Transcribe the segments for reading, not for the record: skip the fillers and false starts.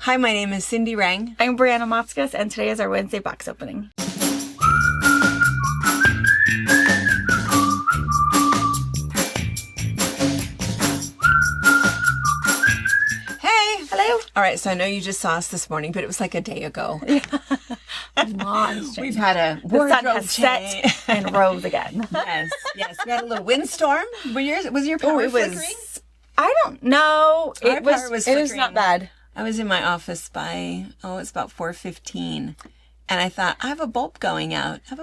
Hi, my name is Cindy Rang. I'm Brianna Motzkus, and today is our Wednesday box opening. Hey! Hello. All right, so I know you just saw us this morning, but it was like a day ago. Monster. We've had a The sun wardrobe has change. set and rose again. Yes. We had a little windstorm. Was your power flickering? I don't know. Our It was. power was It was flickering. not bad. I was in my office by, it's about 4:15. And I thought, I have a bulb going out. And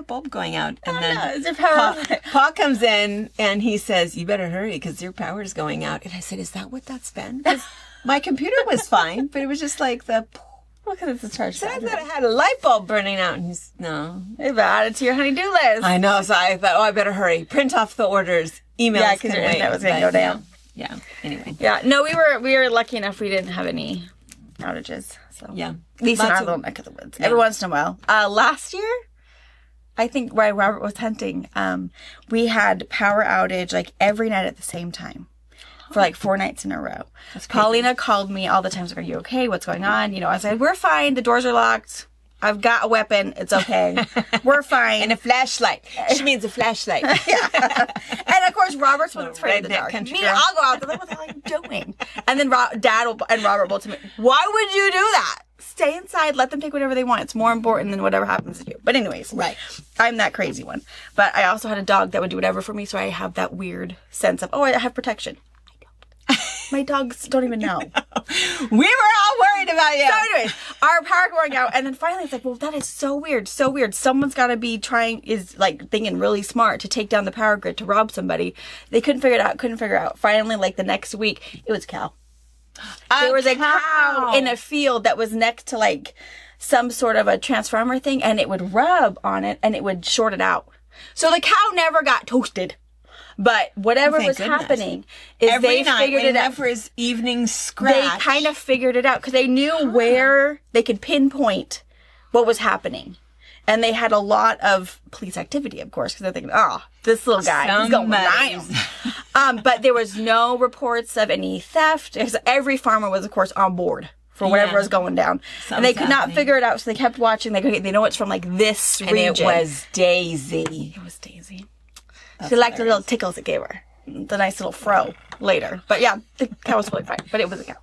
then Is your power? Pa comes in and he says, you better hurry because your power's going out. And I said, is that what that's been? 'Cause my computer was fine, but it was just like Look at this charge. So I thought I had a light bulb burning out. And he's, no. You've added it to your honey-do list. I know. So I thought, I better hurry. Print off the orders. Emails Yeah, because can your wait. internet was going to go But, down. Yeah. Anyway. Yeah. No, we were lucky enough we didn't have any outages. So Yeah. at least in Lots our of- little neck of the woods. Yeah. Every once in a while. Last year, I think while Robert was hunting, we had power outage like every night at the same time for like 4 nights in a row. That's crazy. Paulina called me all the time. She's like, are you okay? What's going on? You know, I said, we're fine. The doors are locked. I've got a weapon. It's okay. We're fine. And a flashlight. She means a flashlight. And of course, Robert's one that's afraid of the redneck dark. country Me, girl. I'll go out there. Like, what the hell are you doing? And then and Robert both to me. Why would you do that? Stay inside. Let them take whatever they want. It's more important than whatever happens to you. But anyways, Right. I'm that crazy one. But I also had a dog that would do whatever for me, so I have that weird sense of, oh, I have protection. I don't. My dogs don't even know. We were all worried about you. So anyways, our power going out, and then finally it's like, well, that is so weird, so weird. Someone's got to be thinking really smart to take down the power grid to rob somebody. They couldn't figure it out. Finally, like the next week, it was a cow. There was a cow in a field that was next to like some sort of a transformer thing, and it would rub on it, and it would short it out. So the cow never got toasted. But whatever Thank was goodness. happening is Every they night figured it out. for his evening scratch. They kind of figured it out because they knew where they could pinpoint what was happening. And they had a lot of police activity, of course, because they're thinking, oh, this little guy, he's going down. But there was no reports of any theft. Every farmer was, of course, on board for whatever was going down. And they could not figure it out, so they kept watching. They know it's from, like, this region. And it was Daisy. It was Daisy. She liked the little tickles it gave her. The nice little fro later. But yeah, the cow was totally fine. But it was a cow.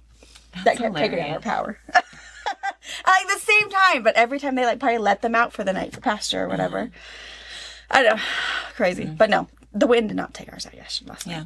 That kept taking down her power. Like the same time, but every time they probably let them out for the night for pasture or whatever. I don't know. Crazy. But no, the wind did not take ours out last night. Yeah.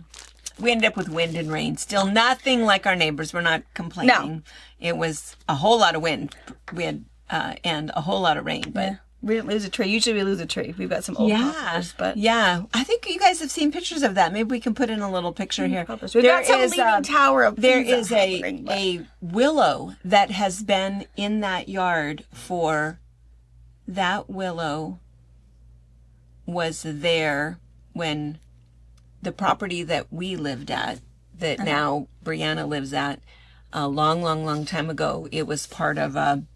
We ended up with wind and rain. Still nothing like our neighbors. We're not complaining. No. It was a whole lot of wind. We had, and a whole lot of rain. But Yeah. We didn't lose a tree. Usually we lose a tree. We've got some old poplars, but yeah. I think you guys have seen pictures of that. Maybe we can put in a little picture here. we've got some leaning tower of There Pisa is happening, but- a willow that has been in that yard for, that willow was there when the property that we lived at, that now Brianna lives at, a long time ago, it was part of an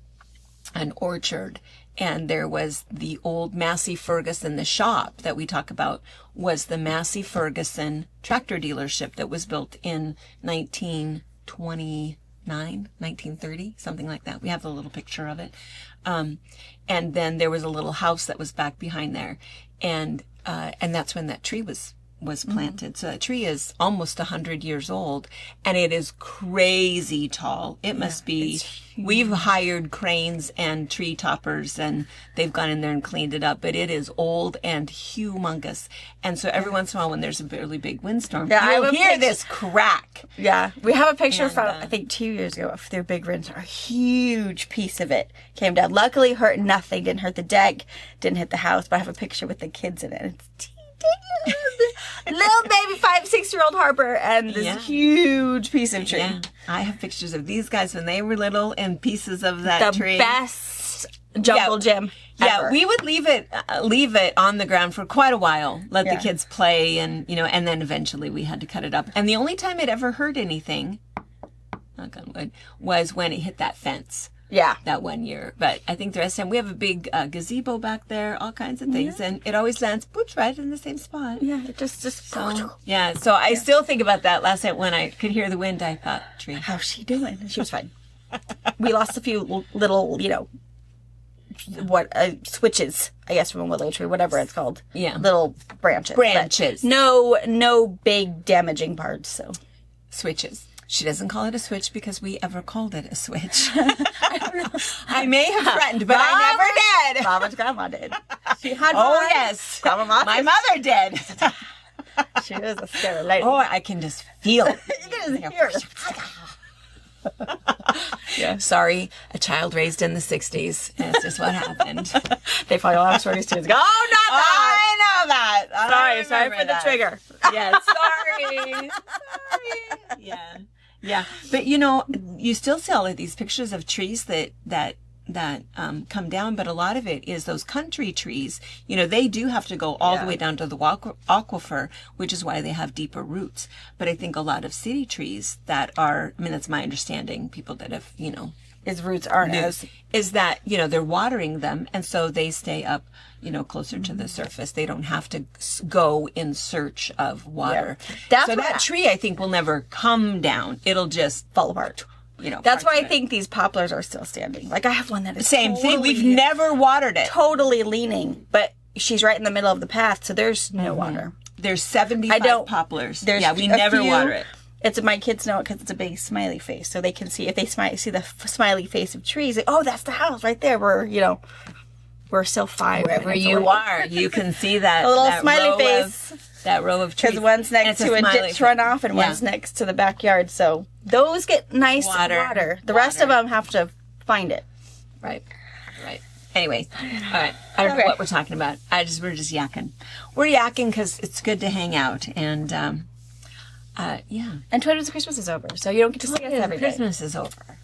orchard. And there was the old Massey Ferguson, the shop that we talk about was the Massey Ferguson tractor dealership that was built in 1929, 1930, something like that. We have the little picture of it. And then there was a little house that was back behind there. And that's when that tree was planted. So that tree is almost 100 years old, and it is crazy tall. It must be, we've hired cranes and tree toppers, and they've gone in there and cleaned it up, but it is old and humongous. And so every once in a while when there's a really big windstorm, you'll hear this crack. Yeah, we have a picture from, I think 2 years ago of their big windstorm. A huge piece of it came down. Luckily, hurt nothing. Didn't hurt the deck, didn't hit the house, but I have a picture with the kids in it. It's little baby 5-6-year-old Harper and this huge piece of tree. Yeah. I have pictures of these guys when they were little and pieces of that tree. The best jungle gym Yeah, ever. we would leave it on the ground for quite a while, let the kids play, and and then eventually we had to cut it up. And the only time it ever hurt anything, knock on wood, was when it hit that fence. Yeah. That 1 year. But I think the rest of the time, we have a big gazebo back there, all kinds of things. And it always lands pooch right in the same spot. Yeah, it just So, so I still think about that last night when I could hear the wind. I thought, tree. How's she doing? And she was fine. we lost a few little, switches, I guess, from a willow tree, whatever it's called. Yeah. Little branches. Branches. But no big damaging parts, so. Switches. She doesn't call it a switch because we ever called it a switch. I may have threatened, but I never did. Mama's grandma did. She had Oh, one. yes. Grandma Martha. My mother did. She was a scary lady. Oh, I can just feel it. You can just hear it. Yeah. Sorry, a child raised in the 60s. That's just what happened. They probably all have stories too. Go, oh, not that. I know that. Sorry for the trigger. Yeah, sorry. Yeah. Yeah. But you still see all of these pictures of trees that come down, but a lot of it is those country trees. They do have to go all the way down to the aquifer, which is why they have deeper roots. But I think a lot of city trees that are, that's my understanding, people that have, His roots aren't as... is that, they're watering them, and so they stay up, closer to the surface. They don't have to go in search of water. That's so what that tree, I think, will never come down. It'll just fall apart. That's parts why of I it. think these poplars are still standing. Like, I have one that is Same thing. We've totally- never watered it. totally leaning, but she's right in the middle of the path, so there's no water. There's 75 poplars. There's Yeah, we a never few- water it. It's my kids know it because it's a big smiley face, so they can see if they see the smiley face of trees. Like, oh, that's the house right there. We're still 5 Wherever minutes you away. are, you can see that A little that smiley row face. that row of trees. Because one's And next it's to a smiley ditch face. runoff and Yeah. one's next to the backyard, so those get nice water. The rest of them have to find it. Right. Anyway, all right. I don't know Okay. what we're talking about. We're just yakking. We're yakking because it's good to hang out, and yeah. And 20 minutes of Christmas is over, so you don't get to see us every day. Christmas is over.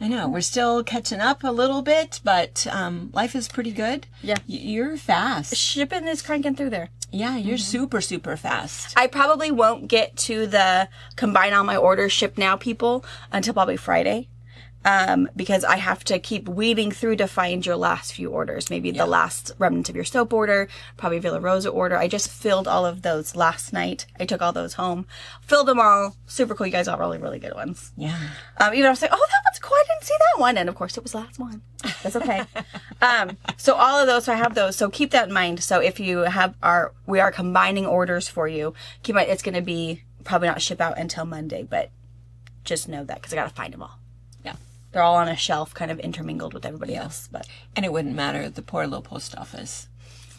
I know we're still catching up a little bit, but life is pretty good. Yeah. You're fast. Shipping is cranking through there. Yeah, you're super fast. I probably won't get to the combine all my orders, ship now people until probably Friday. Because I have to keep weeding through to find your last few orders. Maybe the last remnant of your soap order, probably Villa Rosa order. I just filled all of those last night. I took all those home, filled them all. Super cool. You guys got really, really good ones. Yeah. Even I was like, oh, that one's cool. I didn't see that one. And of course it was the last one. That's okay. So all of those, so I have those. So keep that in mind. So if you have we are combining orders for you. Keep in mind, it's going to be probably not ship out until Monday, but just know that because I got to find them all. Yeah. They're all on a shelf, kind of intermingled with everybody else. But And it wouldn't matter. The poor little post office.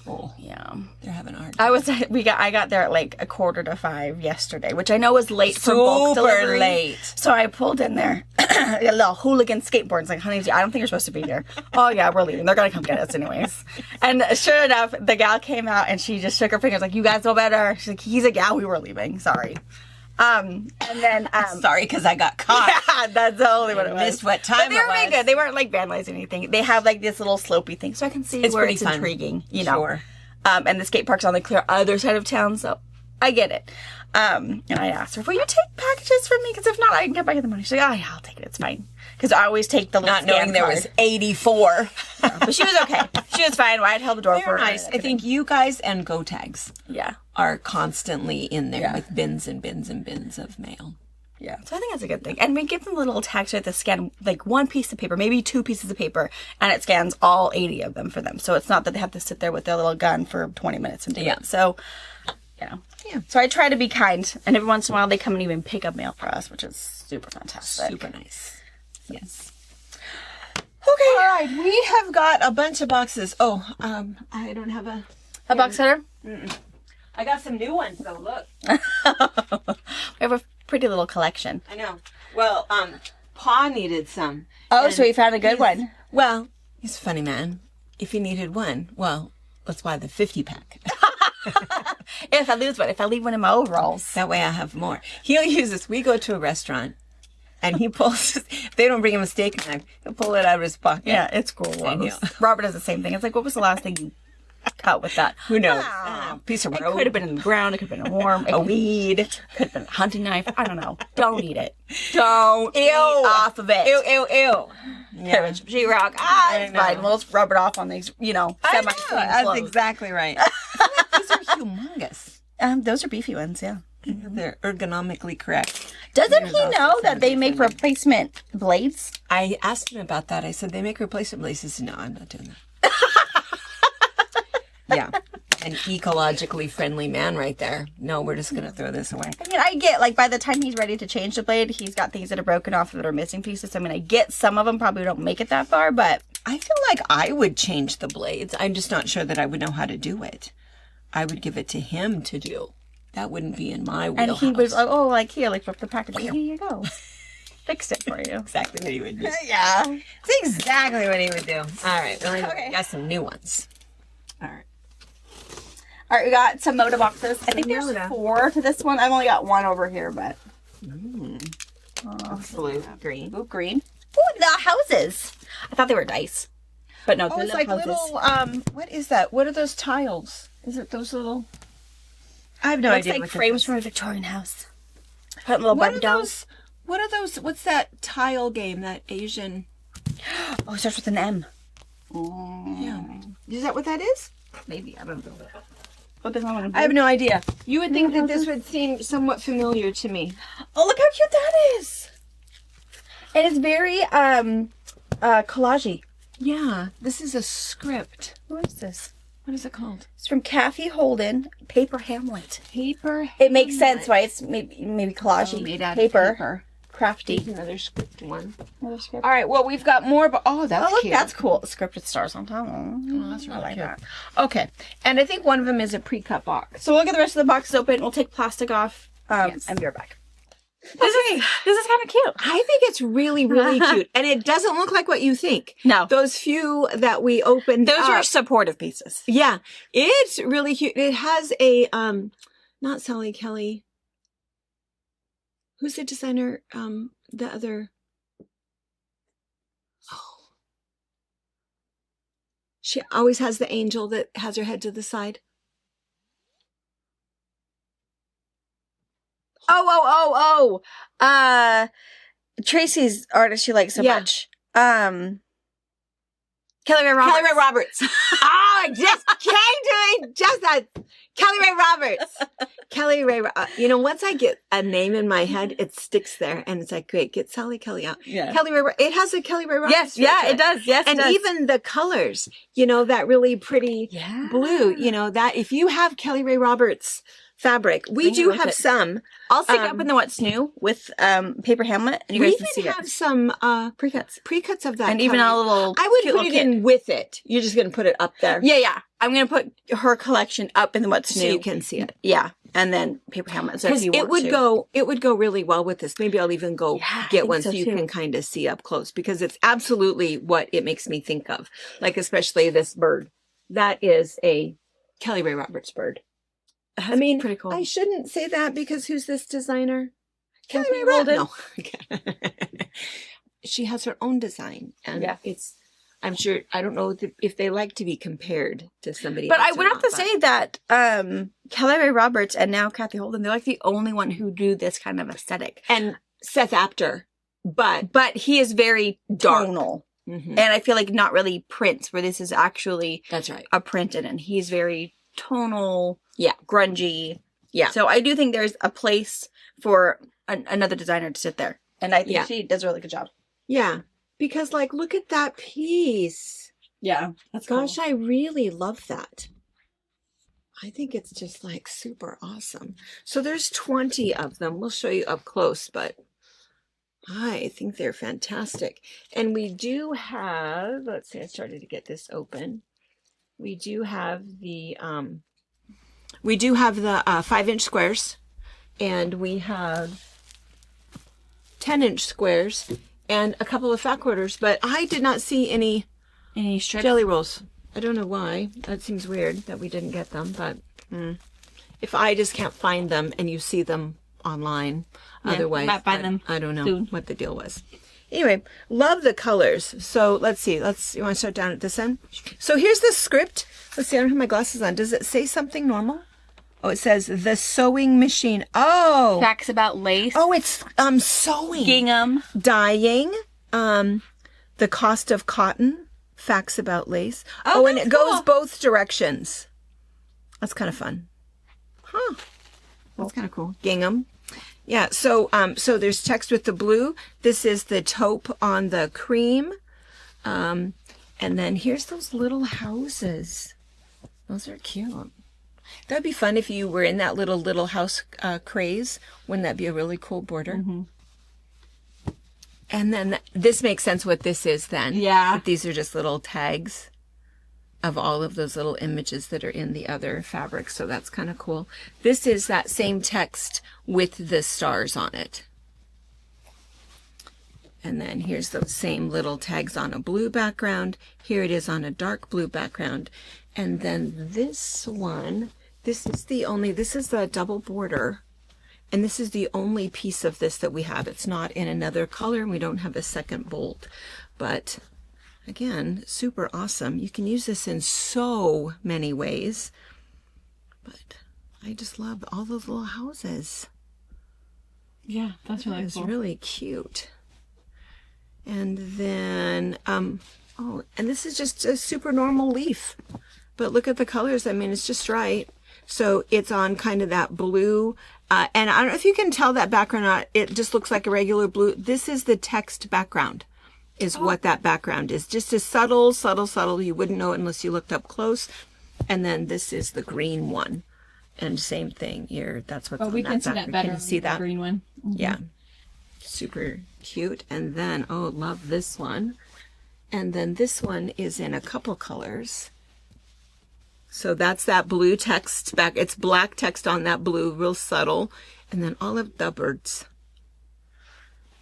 Oh, yeah, they're having a hard I got there at like 4:45 yesterday, which I know was late for bulk Super delivery. late. So I pulled in there, a little hooligan skateboards. Like, honey, I don't think you're supposed to be here. Oh yeah, we're leaving. They're gonna come get us anyways. And sure enough, the gal came out and she just shook her fingers like, "You guys know better." She's like, "He's a gal. We were leaving. Sorry." And then Sorry, because I got caught. yeah, that's totally what it was. Missed what time But they it were really was. good. They weren't like vandalizing anything. They have like this little slopey thing, so I can see It's where pretty it's fun. intriguing. You know. Sure. And the skate park's on the clear other side of town, so I get it. And I asked her, "Will you take packages from me? Because if not, I can get back in the money." She's like, "Oh yeah, I'll take it. It's fine." Because I always take the little Not knowing scan there card. was 84. But she was okay. She was fine. I had held the door for They're her. nice. I think you guys and Go Tags Yeah. are constantly in there Yeah. with bins and bins and bins of mail. Yeah. So I think that's a good thing. And we give them little tags with the scan, like one piece of paper, maybe 2 pieces of paper, and it scans all 80 of them for them. So it's not that they have to sit there with their little gun for 20 minutes and do Yeah. it. So, yeah. So I try to be kind. And every once in a while, they come and even pick up mail for us, which is super fantastic. Super nice. Yes. Okay. All right, we have got a bunch of boxes. Oh, I don't have a box cutter? I got some new ones though. Look, We have a pretty little collection. I know. Well, Pa needed some. Oh, And so we found a good one. Well, he's a funny man. If he needed one, well, let's buy the 50-pack. If I lose one, if I leave one in my overalls. That way I have more. He'll use this. We go to a restaurant, and he pulls. If they don't bring him a steak knife, he'll pull it out of his pocket. Yeah, it's cool. know. Robert does the same thing. It's like, what was the last thing you cut with that? Who knows? Ah, Piece of it rope. could have been in the ground. It could have been warm. A weed. Could have been a hunting knife. I don't know. Don't eat it. Don't eat off of it. Ew, ew, ew. Yeah. Sheetrock. Ah, I it's know. fine. We'll just rub it off on these, I know. semi-clean That's clothes. exactly right. These are humongous. Those are beefy ones, yeah. They're ergonomically correct. Doesn't he know that they make replacement blades? I asked him about that. I said, they make replacement blades. He said, no, I'm not doing that. Yeah. An ecologically friendly man right there. No, we're just going to throw this away. I mean, I get, like, by the time he's ready to change the blade, he's got things that are broken off that are missing pieces. I mean, I get some of them probably don't make it that far, but... I feel like I would change the blades. I'm just not sure that I would know how to do it. I would give it to him to do. That wouldn't be in my wheelhouse. And he was like, oh, like, here, like, rip the package. Here you go. Fixed it for you. Exactly what he would do. Yeah. That's exactly what he would do. All right. Well, anyway, Okay. got some new ones. All right. All right, we got some Moda boxes. I think there's Moda. 4 to this one. I've only got 1 over here, but... Blue, green. Ooh, green. Ooh, the houses. I thought they were dice. But no, Oh, they're it's like houses. little, what is that? What are those tiles? Is it those little... I have no Looks idea. like what frames this from a Victorian house. Put little What Barbie are dolls. those? What are those? What's that tile game? That Asian? Oh, it starts with an M. Yeah. Is that what that is? Maybe, I don't know. What does that one I have no idea. You would think that this would seem somewhat familiar to me. Oh, look how cute that is. It is very, collagey. Yeah. This is a script. What is this? What is it called? It's from Kathy Holden, Paper Hamlet. Paper. It makes sense, why it's maybe collagey. Made out of paper. paper. Crafty. Another script one. Another script. All right. Well, we've got more, but that's Oh, look, cute. that's cool. Scripted stars on top. Oh, That's really I like cute. that. Okay. And I think one of them is a pre-cut box. So we'll get the rest of the boxes open. We'll take plastic off. Yes. And be right back. This This is kind of cute. I think it's really, really cute. And it doesn't look like what you think. No. Those few that we opened Those are up- supportive pieces. Yeah. It's really cute. It has a, not Sally Kelly. Who's the designer? The other. Oh. She always has the angel that has her head to the side. Tracy's artist she likes so Yeah. much. Kelly Ray Roberts. Kelly Ray Roberts. Oh, I just came to me. Just that. Kelly Ray Roberts. Kelly Ray. You know, once I get a name in my head, it sticks there, and it's like, great, get Sally Kelly out. Yeah. Kelly Ray. It has a Kelly Ray Roberts. Yes, feel yeah, to it does. Yes, And it does. even the colors, you know, that really pretty Yeah. blue. You know, that if you have Kelly Ray Roberts fabric, we Bring it do with have it. some. I'll stick up in the What's New with Paper Hamlet, and you We guys can see even it. have some Pre-cuts. pre-cuts of that, And even color. a little I would cute put little it kit. in with it. You're just gonna put it up there. Yeah. I'm going to put her collection up in the What's So New. you can see it. Yeah. And then Paper Hamlet. So if Because you it want would to. it would go really well with this. Maybe I'll even go Yeah, I get think one so so you too. can kind of see up close, because it's absolutely what it makes me think of. Like especially this bird. That is a Kelly Ray Roberts bird. I mean, pretty cool. I shouldn't say that because who's this designer? Kathy Kelly Ray Holden. Roberts. No. She has her own design, and Yeah. it's. I'm sure. I don't know if they like to be compared to somebody. But else I or would have not, to say that Kelly Ray Roberts and now Kathy Holden, they're like the only one who do this kind of aesthetic. and Seth Apter, but But he is very Dark. tonal. Mhm. And I feel like not really prints, where this is actually That's right. a print in it. And he's very tonal, Yeah. grungy. Yeah. So I do think there's a place for another designer to sit there. And I think Yeah. she does a really good job. Yeah. Because, like, look at that piece. Yeah. That's Gosh, I really love that. I think it's just, like, super awesome. So there's 20 of them. We'll show you up close, but I think they're fantastic. And we do have, let's see, I started to get this open. We do have the 5-inch squares, and we have 10-inch squares, and a couple of fat quarters, but I did not see any Any strips? jelly rolls. I don't know why. That seems weird that we didn't get them, but if I just can't find them and you see them online, otherwise, might find them I don't know soon. what the deal was. Anyway, love the colors. So let's see. You want to start down at this end? So here's the script. Let's see. I don't have my glasses on. Does it say something normal? Oh, it says the sewing machine. Oh, Facts about lace. oh, it's sewing. Gingham. Dyeing, the cost of cotton, facts about lace. Oh, and it that's goes cool. both directions. That's kind of fun. Huh. That's kind of cool. Gingham. Yeah, so so there's text with the blue. This is the taupe on the cream. And then here's those little houses. Those are cute. That'd be fun if you were in that little house craze. Wouldn't that be a really cool border? Mm-hmm. And then this makes sense what this is then. Yeah. That these are just little tags of all of those little images that are in the other fabric. So that's kind of cool. This is that same text with the stars on it. And then here's those same little tags on a blue background. Here it is on a dark blue background. And then this one, this is the double border. And this is the only piece of this that we have. It's not in another color, and we don't have a second bolt. But again, super awesome. You can use this in so many ways. But I just love all those little houses. Yeah, that's really It's cool. really cute. And then, oh, and this is just a super normal leaf. But look at the colors. I mean, it's just right. So it's on kind of that blue. And I don't know if you can tell that background or not. It just looks like a regular blue. This is the text background, is what that background is. Just a subtle. You wouldn't know it unless you looked up close. And then this is the green one. And same thing here. That's what's on we that can see background. that better. Can you see that? Green one. Mm-hmm. Yeah. Super cute. And then, oh, love this one. And then this one is in a couple colors. So that's that blue text back. It's black text on that blue, real subtle. And then all of the birds.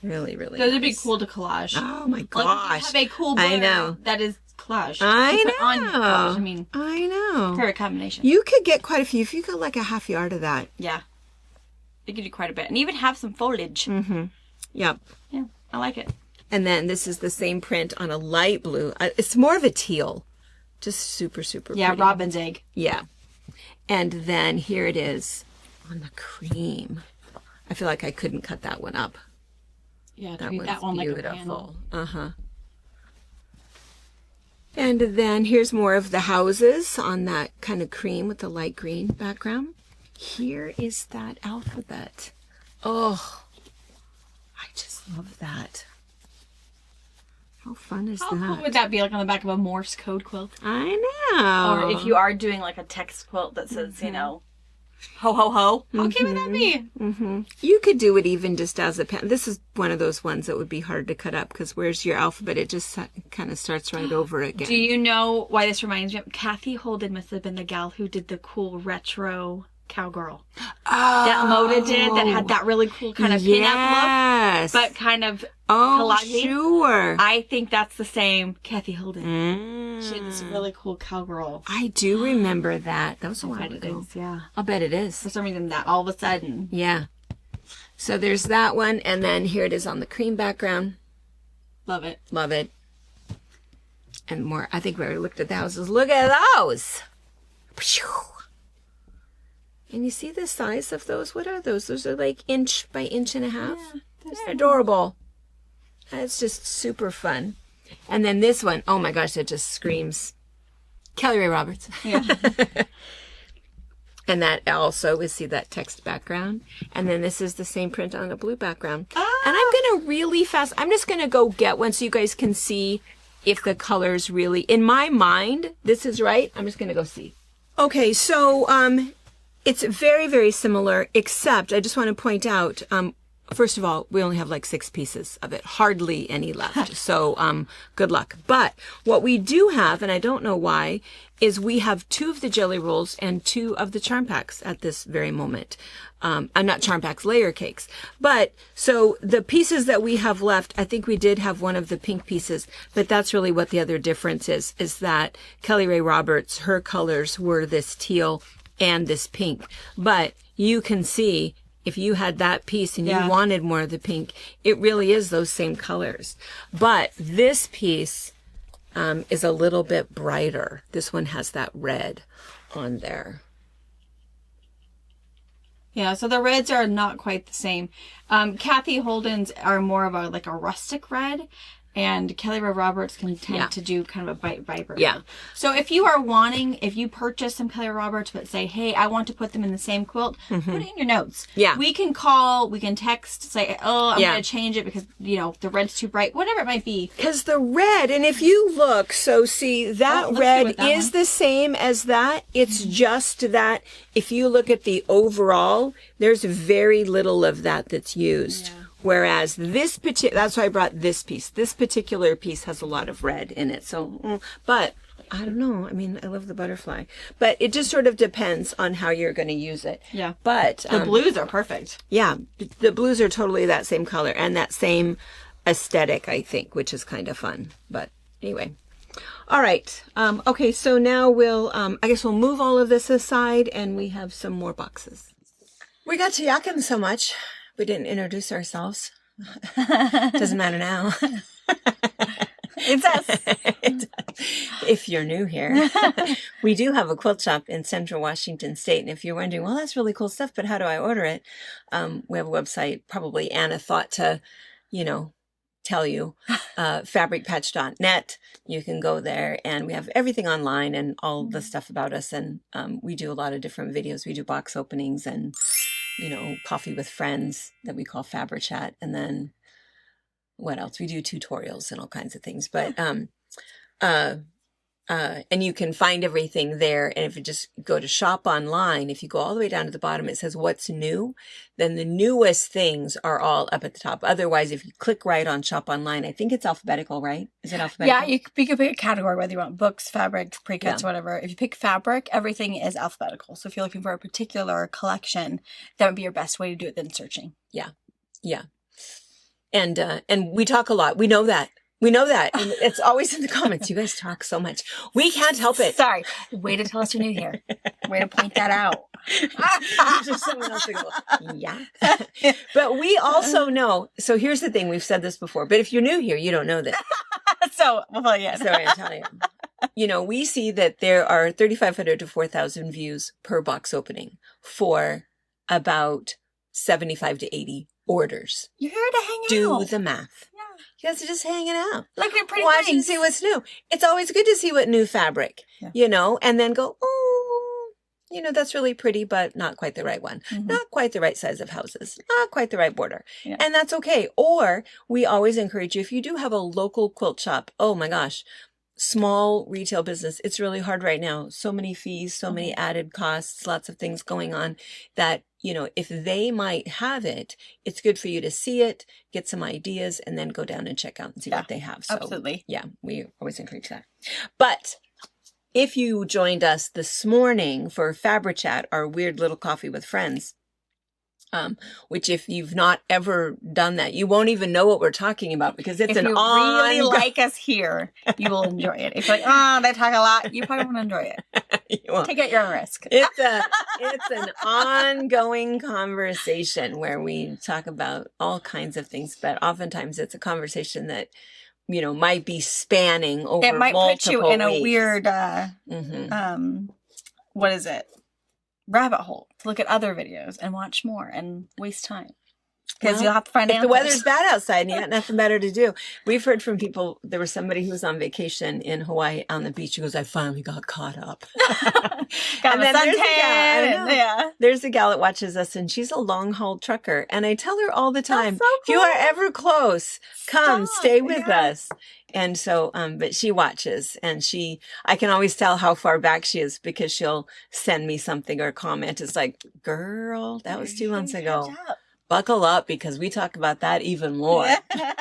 Really, really Those nice. would be cool to collage. Oh my Like, gosh. have a cool I border know. that is collage. I To put on your collage. know. I mean, I know. perfect combination. You could get quite a few. If you got like a half yard of that. Yeah. You could do quite a bit. And even have some foliage. Mm-hmm. Yep. Yeah, I like it. And then this is the same print on a light blue. It's more of a teal. Just super, super Yeah, pretty. robin's egg. Yeah. And then here it is on the cream. I feel like I couldn't cut that one up. Yeah, That treat one's that one like a beautiful. panel. Uh-huh. And then here's more of the houses on that kind of cream with the light green background. Here is that alphabet. Oh, I just love that. How fun is How that? cool would that be, like on the back of a Morse code quilt? I know. Or if you are doing like a text quilt that says, you know, ho ho ho. How cute would that be? You could do it even just as a pen. This is one of those ones that would be hard to cut up because where's your alphabet? It just kind of starts right over again. Do you know why this reminds me of? Kathy Holden must have been the gal who did the cool retro cowgirl. That Moda did, that had that really cool kind of yes. pin-up look, but kind of oh, collagey. sure. I think that's the same Kathy Holden. She had this really cool cowgirl. I do remember that. That was a while I bet it ago. is, yeah. I'll bet it is. For some reason, that all of a sudden. Yeah. So there's that one, and then here it is on the cream background. Love it. Love it. And more. I think we already looked at the houses. Look at those. Phew. And you see the size of those? What are those? Those are like inch by inch and a half. Yeah, they're adorable. It's just super fun. And then this one, oh my gosh, it just screams Kelly Ray Roberts. Yeah. And that also is, see that text background. And then this is the same print on a blue background. Ah. And I'm going to really fast, I'm just going to go get one so you guys can see if the colors really, in my mind, this is right. I'm just going to go see. Okay, so it's very, very similar, except I just want to point out, first of all, we only have like 6 pieces of it, hardly any left. So good luck. But what we do have, and I don't know why, is we have 2 of the jelly rolls and 2 of the charm packs at this very moment. Not charm packs, layer cakes. But so the pieces that we have left, I think we did have one of the pink pieces, but that's really what the other difference is that Kelly Ray Roberts, her colors were this teal and this pink. But you can see if you had that piece and you wanted more of the pink, it really is those same colors. But this piece is a little bit brighter. This one has that red on there. Yeah, so the reds are not quite the same. Kathy Holden's are more of a like a rustic red. And Kelly Rowe Roberts can tend Yeah. to do kind of a bite vibrant. Yeah. So if you are wanting, if you purchase some Kelly Rowe Roberts, but say, hey, I want to put them in the same quilt, put it in your notes. Yeah. We can call, we can text, say, oh, I'm Yeah. going to change it because, you know, the red's too bright, whatever it might be. Because the red, and if you look, so see, that Oh, let's see red what that is one- the same as that. It's just that if you look at the overall, there's very little of that that's used. Yeah. Whereas this particular, that's why I brought this piece. This particular piece has a lot of red in it. So, but I don't know. I mean, I love the butterfly, but it just sort of depends on how you're going to use it. Yeah. But The blues are perfect. yeah, the blues are totally that same color and that same aesthetic, I think, which is kind of fun. But anyway. All right. Okay, so now I guess we'll move all of this aside and we have some more boxes. We got to yakking so much. We didn't introduce ourselves. Doesn't matter now. It's us. If you're new here, we do have a quilt shop in Central Washington State. And if you're wondering, well, that's really cool stuff, but how do I order it? We have a website, probably Anna thought to, tell you, fabricpatch.net. You can go there and we have everything online and all the stuff about us. And we do a lot of different videos. We do box openings and, coffee with friends that we call Fabrichat. And then what else? We do tutorials and all kinds of things. But and you can find everything there. And if you just go to shop online, if you go all the way down to the bottom, it says what's new. Then the newest things are all up at the top. Otherwise, if you click right on shop online, I think it's alphabetical, right? Is it alphabetical? Yeah, you can pick a category, whether you want books, fabrics, pre-cuts, whatever. If you pick fabric, everything is alphabetical. So if you're looking for a particular collection, that would be your best way to do it than searching. Yeah. And we talk a lot. We know that. And it's always in the comments. You guys talk so much. We can't help it. Sorry. Way to tell us you're new here. Way to point that out. Just someone else to go, yeah. But we also know, so here's the thing, we've said this before, but if you're new here, you don't know this. So, well, yeah. So I'm telling you. We see that there are 3,500 to 4,000 views per box opening for about 75 to 80 orders. You're here to hang Do out. the math. Yeah. You guys are just hanging out. Look at pretty Watching to things. see what's new. It's always good to see what new fabric, and then go, oh, that's really pretty, but not quite the right one. Mhm. Not quite the right size of houses. Not quite the right border. Yeah. And that's okay. Or we always encourage you, if you do have a local quilt shop, oh my gosh, small retail business, it's really hard right now. So many fees, so many added costs, lots of things going on that, if they might have it, it's good for you to see it, get some ideas, and then go down and check out and see what they have. So, Absolutely. yeah, we always encourage that. But if you joined us this morning for Fabrichat, our weird little coffee with friends, which if you've not ever done that, you won't even know what we're talking about because it's If you really like us here, you will enjoy it. If you're like, they talk a lot, you probably won't enjoy it. You won't. Take it your own risk. It's an ongoing conversation where we talk about all kinds of things, but oftentimes it's a conversation that might be spanning over It might put you in a weeks. weird Mhm. what is it, rabbit hole to look at other videos and watch more and waste time because Well, you'll have to find If the answers. weather's bad outside and you got nothing better to do. We've heard from people, there was somebody who was on vacation in Hawaii on the beach who goes, I finally got caught up. Got And a then there's a suntan gal, I and- know. yeah. There's a gal that watches us and she's a long haul trucker. And I tell her all the time, so if you are cool. ever close, come Stop. stay with Yeah. us. And so, but she watches and I can always tell how far back she is because she'll send me something or comment. It's like, girl, that was 2 months ago. Catch up. Buckle up because we talk about that even more. Yeah.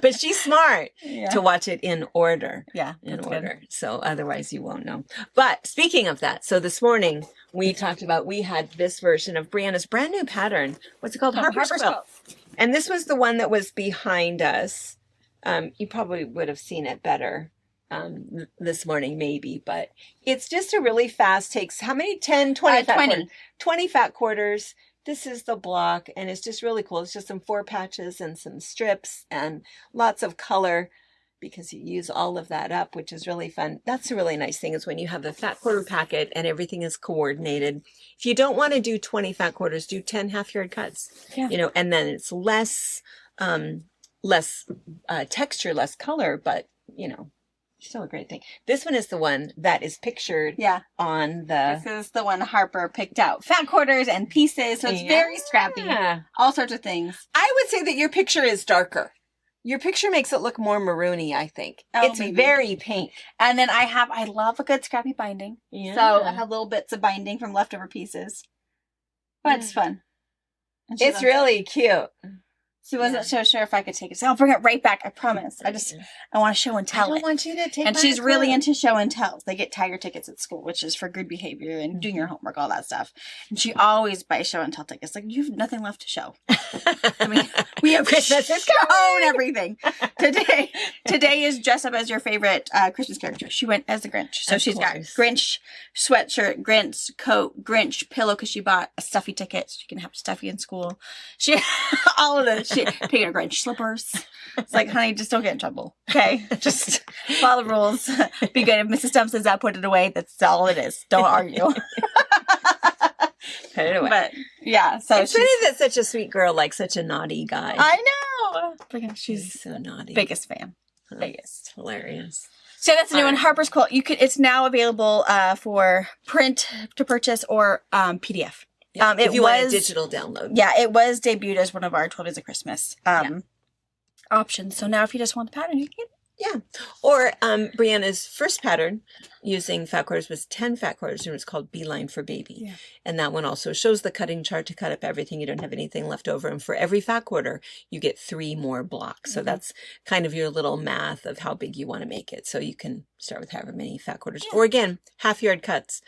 But she's smart Yeah. to watch it in order. Yeah, In that's good. order. So otherwise you won't know. But speaking of that, so this morning we had this version of Brianna's brand new pattern. What's it called? Harper's Quilt. And this was the one that was behind us. You probably would have seen it better this morning, maybe, but it's just a really fast, takes how many? 10, 20 fat 20. quarters. 20 fat quarters. This is the block and it's just really cool. It's just some 4 patches and some strips and lots of color because you use all of that up, which is really fun. That's a really nice thing is when you have the fat quarter packet and everything is coordinated. If you don't want to do 20 fat quarters, do 10 half yard cuts, Yeah. and then it's less, less texture, less color, but you know, still a great thing. This one is the one that is pictured on the... This is the one Harper picked out. Fat quarters and pieces, so it's very scrappy. All sorts of things. I would say that your picture is darker. Your picture makes it look more maroony, I think. Oh, it's maybe. very pink. And then I love a good scrappy binding. Yeah. So I have little bits of binding from leftover pieces. But it's fun. And she It's loves really cute. She wasn't so sure if I could take it. So I'll bring it right back, I promise. I want to show and tell I don't it. want you to take And my she's really clothes. into show and tells. They get tiger tickets at school, which is for good behavior and doing your homework, all that stuff. And she always buys show and tell tickets. Like, you have nothing left to show. I mean, we have Christmas is shown everything. Today is dress up as your favorite Christmas character. She went as the Grinch. So she's got Grinch sweatshirt, Grinch coat, Grinch pillow because she bought a stuffy ticket so she can have stuffy in school. She all of this. She taking her Grinch slippers. It's like, honey, just don't get in trouble. Okay? Just follow the rules. Be good. If Mrs. Stump says that, put it away. That's all it is. Don't argue. Put it away. But yeah, so it's funny that such a sweet girl likes such a naughty guy. I know. Look at she's so naughty. Biggest fan. Huh. Biggest. Hilarious. So that's the new one, Harper's Quilt. It's now available for print to purchase or PDF. Yeah, if you want a digital download. Yeah, it was debuted as one of our 12 Days of Christmas options. So now if you just want the pattern, you can get it. Yeah. Or Brianna's first pattern using fat quarters was 10 fat quarters, and it was called Beeline for Baby. Yeah. And that one also shows the cutting chart to cut up everything. You don't have anything left over. And for every fat quarter, you get 3 more blocks. So that's kind of your little math of how big you want to make it. So you can start with however many fat quarters. Or again, half-yard cuts.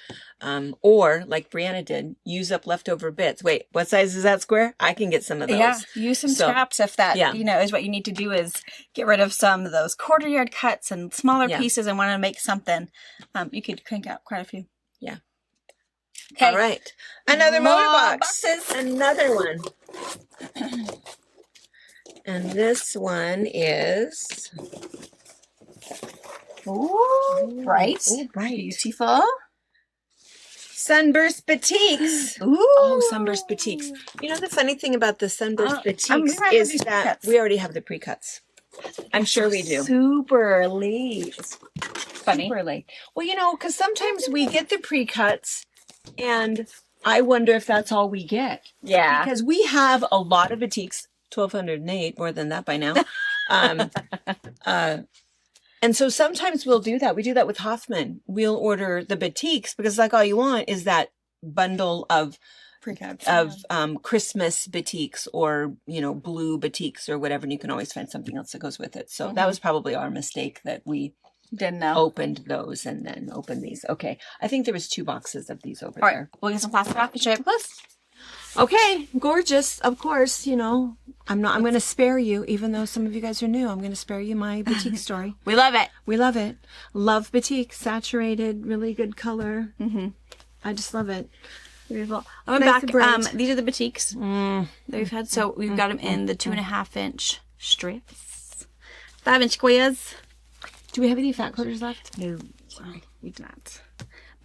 Or, like Brianna did, use up leftover bits. Wait, what size is that square? I can get some of those. Yeah, use some scraps if that, is what you need to do is get rid of some of those quarter-yard cuts and smaller pieces and want to make something. You could crank out quite a few. Yeah. Okay. All right. Another motor box. Boxes. Another one. And this one is... Ooh, bright. Ooh, bright. Beautiful. Sunburst Batiks. Ooh. Oh, Sunburst Batiks. You know the funny thing about the Sunburst Batiks is that we already have the pre-cuts. I'm sure we do. Super late. Funny. Super late. Well, you know, because sometimes we get the pre-cuts and I wonder if that's all we get. Yeah. Because we have a lot of batiks, 1,208, more than that by now. And so sometimes we'll do that. We do that with Hoffman. We'll order the batiks because like all you want is that bundle of pre-cuts of Christmas batiks or, you know, blue batiks or whatever. And you can always find something else that goes with it. So that was probably our mistake that we didn't know. Opened those and then opened these. Okay. I think there was 2 boxes of these over all there. Right. We'll get some plastic off and show you close. Okay, gorgeous. Of course, you know, I'm going to spare you, even though some of you guys are new. I'm going to spare you my batik story. We love it. We love it. Love batik, saturated, really good color. I just love it. Beautiful. I'm Nice back. These are the batiks that we've had. So we've got them in the 2.5-inch strips, 5-inch squares. Do we have any fat quarters left? No, sorry, we do not.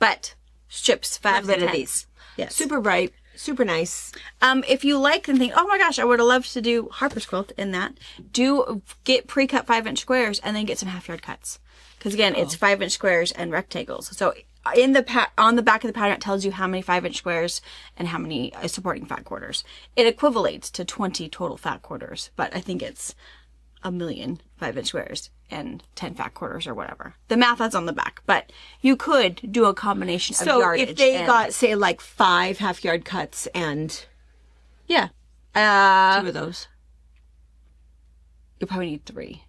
But strips, 5 rid to of 10. these. Yes. Super bright, super nice. If you like and think, oh my gosh, I would have loved to do Harper's Quilt in that, do get pre-cut 5-inch squares and then get some half-yard cuts. Because again, it's 5-inch squares and rectangles. So in the on the back of the pattern, it tells you how many 5-inch squares and how many supporting fat quarters. It equivalates to 20 total fat quarters, but I think it's 1,000,000 5-inch squares and 10 fat quarters or whatever. The math that's on the back, but you could do a combination of yardage. So if they got, say, like 5 half-yard cuts and 2 of those, you probably need 3.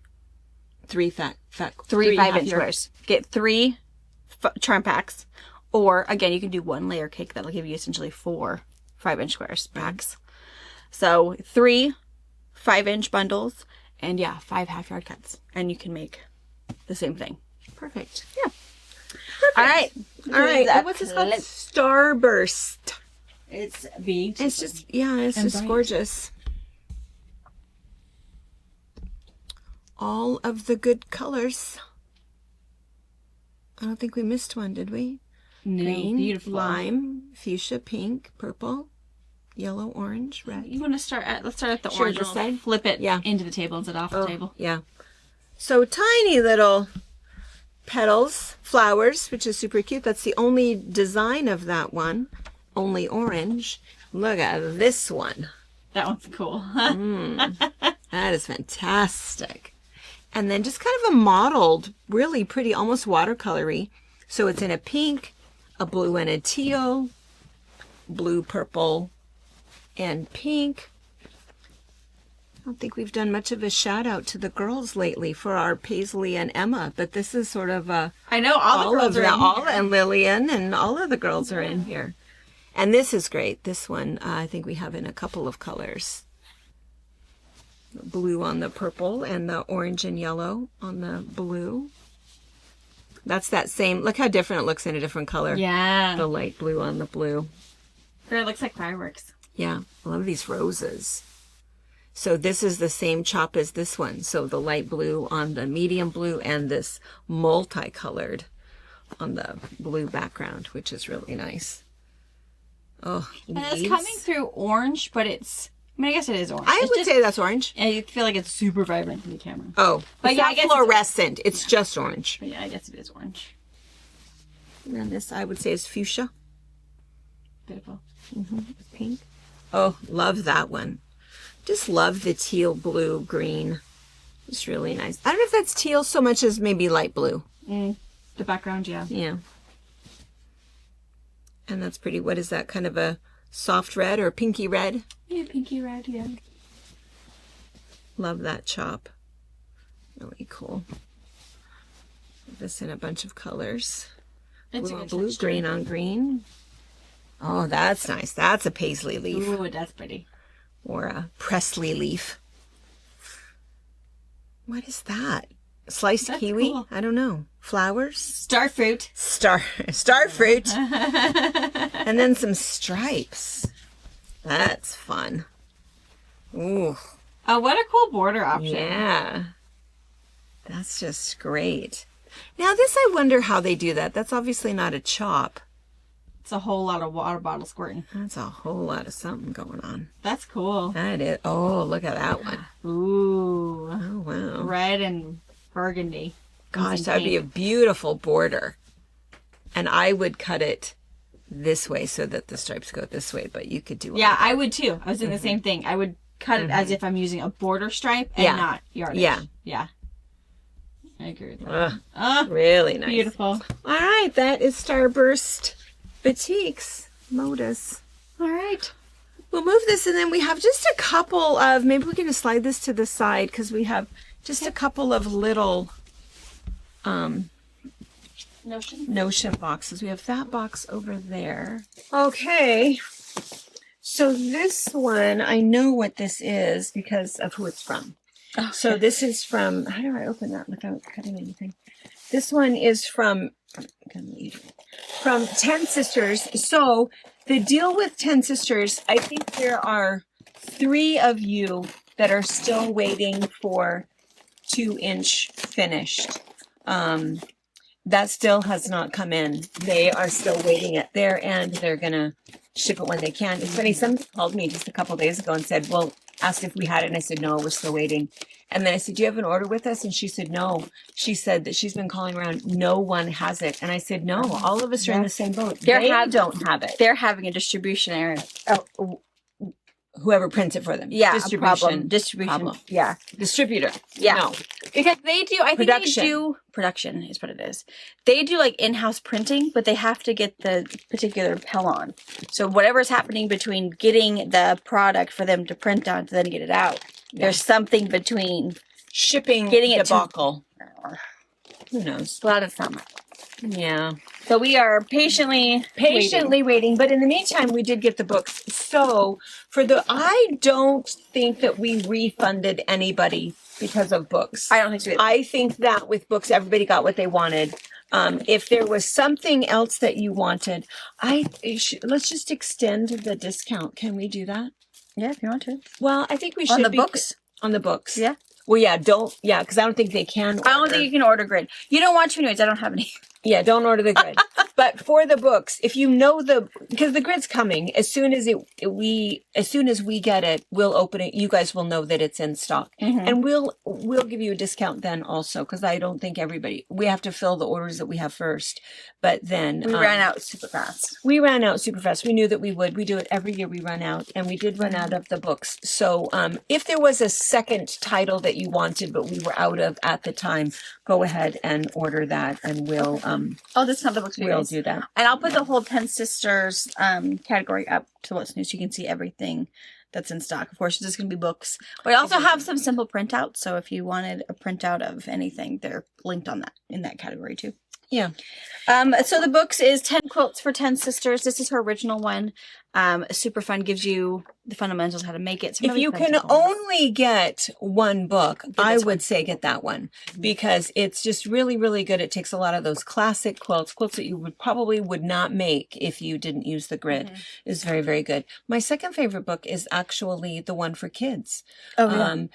3 fat 3 5-inch squares. Get 3 charm packs, or again, you can do 1 layer cake that'll give you essentially 4 5-inch squares packs. So 3 5-inch bundles, and 5 half-yard cuts, and you can make the same thing. Perfect. Yeah. Perfect. All right. All right. And what's this called? Starburst. It's beautiful. It's just, it's just bright. Gorgeous. All of the good colors. I don't think we missed one, did we? No, Green, beautiful. lime, fuchsia, pink, purple, yellow, orange, red. You want to start at, let's start at the Sure, orange. this We'll side? flip it Yeah. into the table instead of off the table. Yeah. So tiny little petals, flowers, which is super cute. That's the only design of that one. Only orange. Look at this one. That one's cool. That is fantastic. And then just kind of a mottled, really pretty, almost watercolory. So it's in a pink, a blue and a teal, blue, purple, and pink. I don't think we've done much of a shout out to the girls lately for our Paisley and Emma, but this is sort of I know all the girls are in all, here. and Lillian and all of the girls are in here. And this is great. This one, I think we have in a couple of colors. Blue on the purple and the orange and yellow on the blue. That's that same, look how different it looks in a different color. Yeah. The light blue on the blue. It looks like fireworks. Yeah, I love these roses. So this is the same chop as this one. So the light blue on the medium blue and this multicolored on the blue background, which is really nice. Oh, And it's leaves. coming through orange, but it's, I mean, I guess it is orange. I It's would just, say that's orange. I feel like it's super vibrant in the camera. Oh, But it's yeah, not I guess it's fluorescent. It's just orange. But yeah, I guess it is orange. And then this I would say is fuchsia. Beautiful. Pink. Oh, love that one. Just love the teal, blue, green. It's really nice. I don't know if that's teal so much as maybe light blue. The background, yeah. Yeah. And that's pretty. What is that? Kind of a soft red or pinky red? Yeah, pinky red, yeah. Love that chop. Really cool. This in a bunch of colors. It's Blue a on good blue, texture. green on green. Oh, that's nice. That's a paisley leaf Ooh, that's pretty. or a Presley leaf. What is that? Sliced That's kiwi? cool. I don't know. Flowers? Starfruit. Star fruit. And then some stripes. That's fun. Ooh, Oh, what a cool border option. yeah. That's just great. Now this, I wonder how they do that. That's obviously not a chop. It's a whole lot of water bottle squirting. That's a whole lot of something going on. That's cool. That is. Oh, look at that one. Ooh. Oh, wow. Red and burgundy. Gosh, that would be a beautiful border. And I would cut it this way so that the stripes go this way, but you could do Yeah, I would too. I was doing the same thing. I would cut it as if I'm using a border stripe and Yeah. not yardage. Yeah. Yeah. I agree with that. Ugh, Oh, really nice. beautiful. All right, that is Starburst Batiks Modas. All right. We'll move this, and then we have just a couple of, maybe we're going to slide this to the side because we have just a couple of little Notion boxes. We have that box over there. Okay. So this one, I know what this is because of who it's from. So this is from, how do I open that without cutting anything? This one is from 10 Sisters. So the deal with 10 Sisters, I think there are 3 of you that are still waiting for 2-inch finished. That still has not come in. They are still waiting at their end. They're going to ship it when they can. It's funny, somebody called me just a couple days ago and said, well, asked if we had it. And I said, no, we're still waiting. And then I said, do you have an order with us? And she said, no. She said that she's been calling around. No one has it. And I said, no, all of us are in the same boat. They don't have it. They're having a distribution error. Whoever prints it for them. Yeah, Distribution. Distribution. problem. Yeah. Distributor. Yeah. No. Because they do, I think Production. they do, production is what it is. They do like in-house printing, but they have to get the particular Pellon. So whatever's happening between getting the product for them to print on to then get it out, there's something between Shipping getting it debacle. Who knows? a lot of summer. Yeah. So we are patiently Waiting. But in the meantime, we did get the books. So I don't think that we refunded anybody because of books. I don't think so. I think that with books, everybody got what they wanted. If there was something else that you wanted, let's just extend the discount. Can we do that? Yeah, if you want to. Well, I think we should On the be- books? On the books. Yeah. Well, yeah, because I don't think they can. I don't think you can order grid. You don't want to anyways. I don't have any. Yeah, don't order the grid. But for the books, if you know because the grid's coming, as soon as we get it, we'll open it. You guys will know that it's in stock, and we'll give you a discount then also, because I don't think we have to fill the orders that we have first. But then we ran out super fast. We ran out super fast. We knew that we would. We do it every year. We run out, and we did run out of the books. So if there was a second title that you wanted, but we were out of at the time, go ahead and order that, and we'll I'll discount the books for you we'll guys. do that. And I'll put the whole 10 Sisters category up to what's new, so you can see everything that's in stock. Of course, it's just going to be books. We also have some simple printouts, so if you wanted a printout of anything, they're linked on that in that category too. Yeah. So the books is 10 Quilts for 10 Sisters. This is her original one. Super fun. Gives you the fundamentals, how to make it. If you can only get one book, I would say get that one, because it's just really, really good. It takes a lot of those classic quilts that you would not make if you didn't use the grid. Is very, very good. My second favorite book is actually the one for kids. Oh, yeah.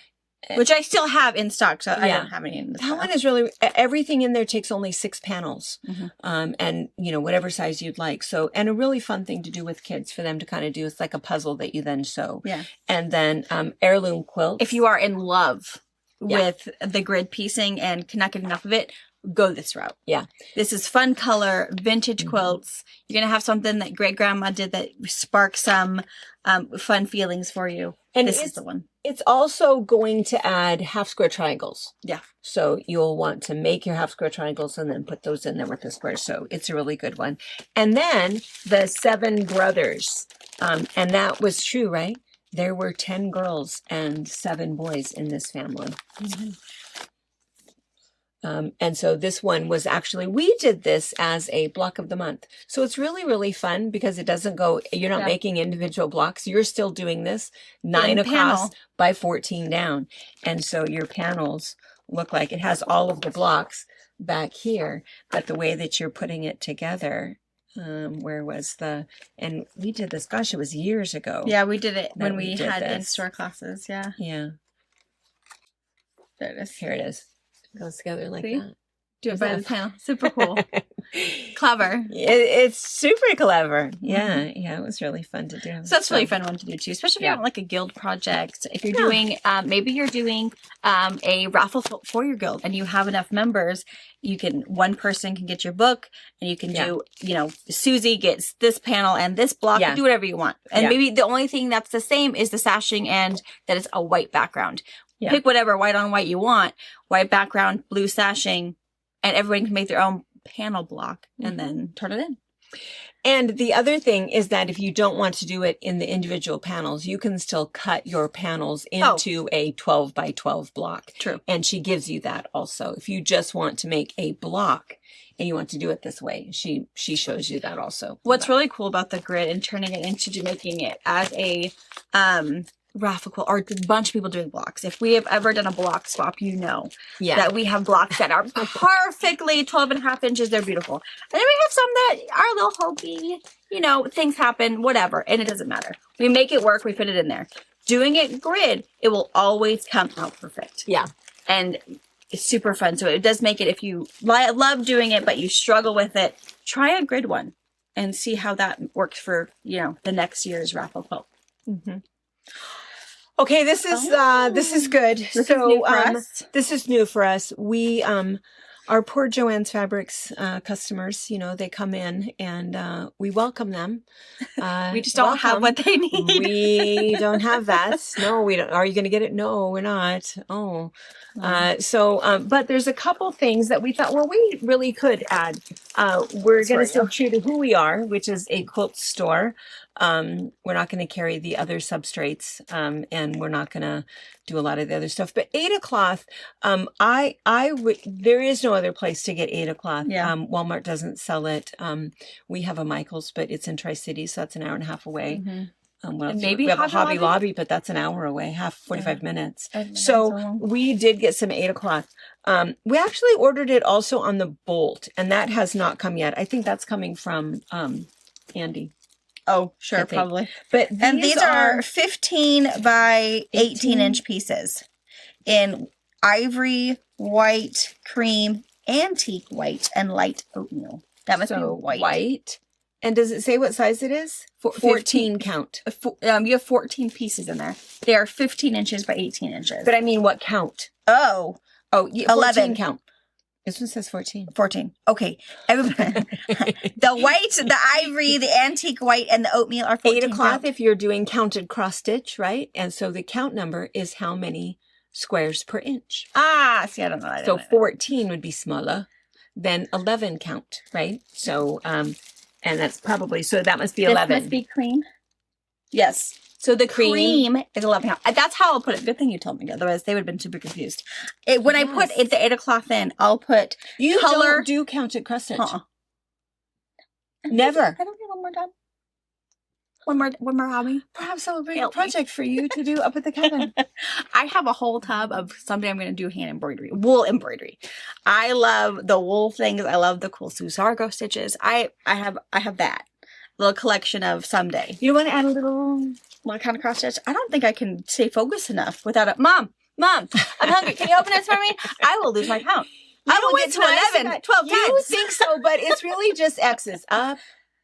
Which I still have in stock, so I don't have any in the stock. That one is really, everything in there takes only 6 panels, and whatever size you'd like. So, and a really fun thing to do with kids for them to kind of do. It's like a puzzle that you then sew. Yeah. And then heirloom quilts. If you are in love with the grid piecing and cannot get enough of it, go this route. Yeah. This is fun color, vintage quilts. You're going to have something that great grandma did that sparks some fun feelings for you. And this is the one. It's also going to add half square triangles. Yeah. So you'll want to make your half square triangles and then put those in there with the squares. So it's a really good one. And then the 7 brothers. And that was true, right? There were 10 girls and 7 boys in this family. And so this one was actually, we did this as a block of the month. So it's really, really fun because it doesn't go, you're not making individual blocks. You're still doing this 9 across by 14 down. And so your panels look like it has all of the blocks back here, but the way that you're putting it together, where was and we did this, gosh, it was years ago. Yeah, we did it when we had in-store classes. Yeah. Yeah. There it is. Here it is. Goes together like that. Do it by the panel. Super cool. Clever. It's super clever. Yeah. Yeah. It was really fun to do. So that's really fun one to do too, especially if you want like a guild project. If you're doing, maybe you're doing a raffle for your guild and you have enough members, one person can get your book and you can do, Susie gets this panel and this block. You do whatever you want. And maybe the only thing that's the same is the sashing and that it's a white background. Yeah. Pick whatever white on white you want, white background, blue sashing, and everybody can make their own panel block and then turn it in. And the other thing is that if you don't want to do it in the individual panels, you can still cut your panels into a 12 by 12 block. True. And she gives you that also. If you just want to make a block and you want to do it this way, she shows you that also. What's really cool about the grid and turning it into making it as a raffle quilt, or a bunch of people doing blocks. If we have ever done a block swap, that we have blocks that are perfectly 12.5 inches. They're beautiful. And then we have some that are a little hokey, things happen, whatever. And it doesn't matter. We make it work. We fit it in there. Doing it grid, it will always come out perfect. Yeah. And it's super fun. So it does make it, if you love doing it, but you struggle with it, try a grid one and see how that works for, the next year's raffle quilt. Mm-hmm. Okay, this is good. This is new for us. We our poor Joann's Fabrics customers, they come in and we welcome them. We just don't have what they need. We don't have that. No, we don't. Are you going to get it? No, we're not. Oh, but there's a couple things that we thought, well, we really could add. We're going to stay true to who we are, which is a quilt store. We're not going to carry the other substrates, and we're not going to do a lot of the other stuff. But Aida cloth, there is no other place to get Aida cloth. Yeah. Walmart doesn't sell it. We have a Michael's, but it's in Tri-Cities, so that's an hour and a half away. Mm-hmm. Maybe we have a Hobby Lobby, but that's an hour away, 45 minutes. So we did get some Aida cloth. We actually ordered it also on the Bolt, and that has not come yet. I think that's coming from Andy. Oh, sure, probably. But these are 15 by 18 inch pieces in ivory, white, cream, antique white, and light oatmeal. That must be So white. And does it say what size it is? 14 count. You have 14 pieces in there. They are 15 inches by 18 inches. But I mean, what count? Oh, Yeah, 11 count. This one says 14. 14. Okay. The white, the ivory, the antique white, and the oatmeal are 14 8 o'clock count. if you're doing counted cross stitch, right? And so the count number is how many squares per inch. Ah, see, I don't know. I So don't know. 14 would be smaller than 11 count, right? So, and that's probably, so that must be 11. This must be cream. Yes. So the Cream is 11 count. That's how I'll put it. Good thing you told me. Otherwise, they would have been super confused. When I put Yes. the 8 o'clock in, I'll put you color. don't do counted cross stitch. Uh-uh. Never. I don't need one more done. One more hobby. Perhaps I'll bring a Help me. project for you to do up at the cabin. I have a whole tub of someday I'm going to do hand embroidery, wool embroidery. I love the wool things. I love the cool Susargo stitches. I have that little collection of someday. You want to add a little kind of cross stitch? I don't think I can stay focused enough without it. Mom, I'm hungry. Can you open this for me? I will lose my count. I will get to 11, 12 You times. think so, but it's really just X's. Up,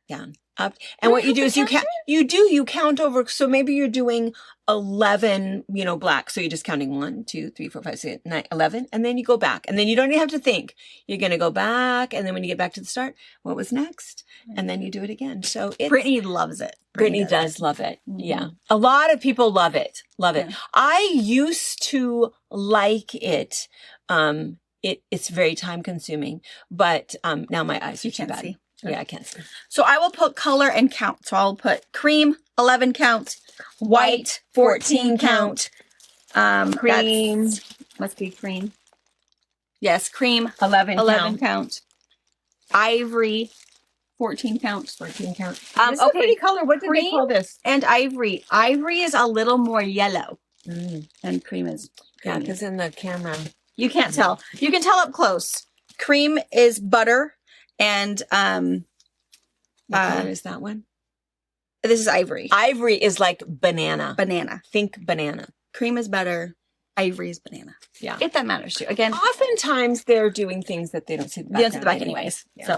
down, up. And what you do is you count over. So maybe you're doing 11, black. So you're just counting 1, 2, 3, 4, 5, 6, 9, 11. And then you go back. And then you don't even have to think. You're going to go back. And then when you get back to the start, what was next? And then you do it again. So it's, Brittany loves it. Brittany does love it. Mhm. Yeah. A lot of people love it. Love it. Yeah. I used to like it. It's very time consuming, but now my eyes are You too can't bad. see. Yeah, I can't see. So I will put color and count. So I'll put cream, 11 count, white, 14 count. Cream. Must be cream. Yes, cream, 11 11 count. Ivory, 14 count. 14 count. This This is a pretty color. What did they Cream? call this? And ivory. Ivory is a little more yellow. And cream is Yeah, creamy. because in the camera. You can't tell. You can tell up close. Cream is butter. And What color is that one? this is ivory. Ivory is like banana. Banana. Think banana. Cream is butter. Ivory is banana. Yeah. If that matters to you. Again, Oftentimes they're doing things that they don't see the you background. don't see the back anyways. Yeah. So,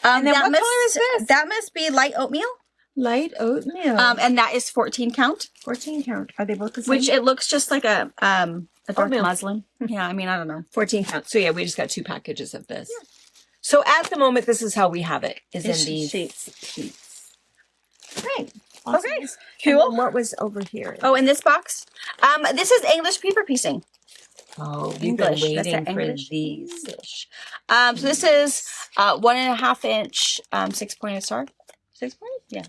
And then that what color is this? That must be light oatmeal. Light oatmeal. And that is 14 count, 14 count. Are they both the same? which it looks just like a dark Oatmeal. muslin. Yeah, I mean, I don't know. 14 count. So yeah, we just got 2 packages of this. So at the moment, this is how we have it. Is It's in these sheets. Great. Okay. And Cool. then what was over here? Oh, in this box, this is English paper piecing. Oh, we've English. been That's waiting an for English. these. So this is 1.5 inch 6-pointed star. 6 pointed? Yeah.